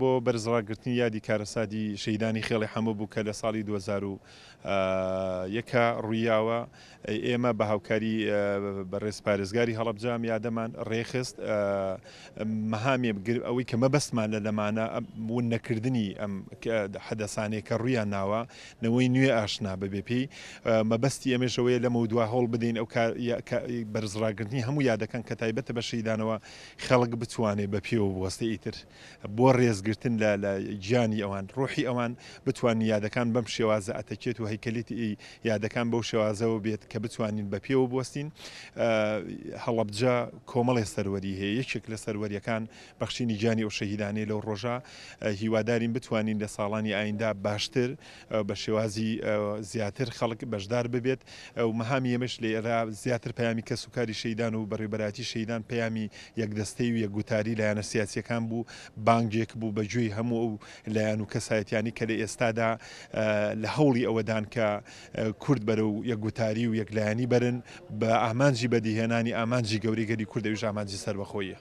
بۆ بەرزڕاگررتنی یادی کارەسادی شەیدانی خێڵی هەموو بوو کە لە ساڵی 2001 ڕوویاوە ئێمە بە هاوکاری بەڕێز پارێزگاری هەڵەبجام یادەمان ڕێخست مەهامی ئەوەی کە مەبەستمان لە لەمانە ون نەکردنی ئەم حەدەسانەیە کە ڕوویان ناوە نەوەی نوێ ئاشنا بەبێ پێی مەبەستی ئەمەشەوەیە لە مەودوا هەوڵ بدەین ئەو بەرزڕاگررتنی هەموو یادەکان کە تایبەتە بە شەیدانەوە خەڵک بتوانێت بە پێوە بوەستە ئیتر بۆ ڕێزگرتن لە گیانی ئەوان ڕۆحی ئەوان بتوانین یادەکان بەم شێوازە ئەتەکێت و هەیکەلیتی یادەکان بەو شێوازەوە بێت کە بتوانین بە پێوە بوەستین. هەڵەبجە کۆمەڵی سەروەری هەیە یەکێک لە سەروەریەکان بەخشینی گیانی ئەو شەهیدانەی لەو ڕۆژە هیوادارین بتوانین لە ساڵانی ئایندا باشتر بە شێوازی زیاتر خەڵک بەشدار ببێت و مەهامی ئێمەش لە ئێرا زیاتر پەیامی کە سوکاری شەیدان و بەڕێبەراتی شەیدان پەیامی یەکدەستەی و یەکگوتاری لایەنە سیاسیەکان بوو بانگێک بوو بەگوێی هەموو ئەو لایەن و کەسایەتیانی کە لە ئێستادا لە هەوڵی ئەوەدان کە کورد بەرە و یەکگوتاری و یەکلایەنی بەرن بە ئامانجی بەدیهێنانی ئامانجی گەورەی گەلی کوردەویش ئامانجی سەربەخۆیە.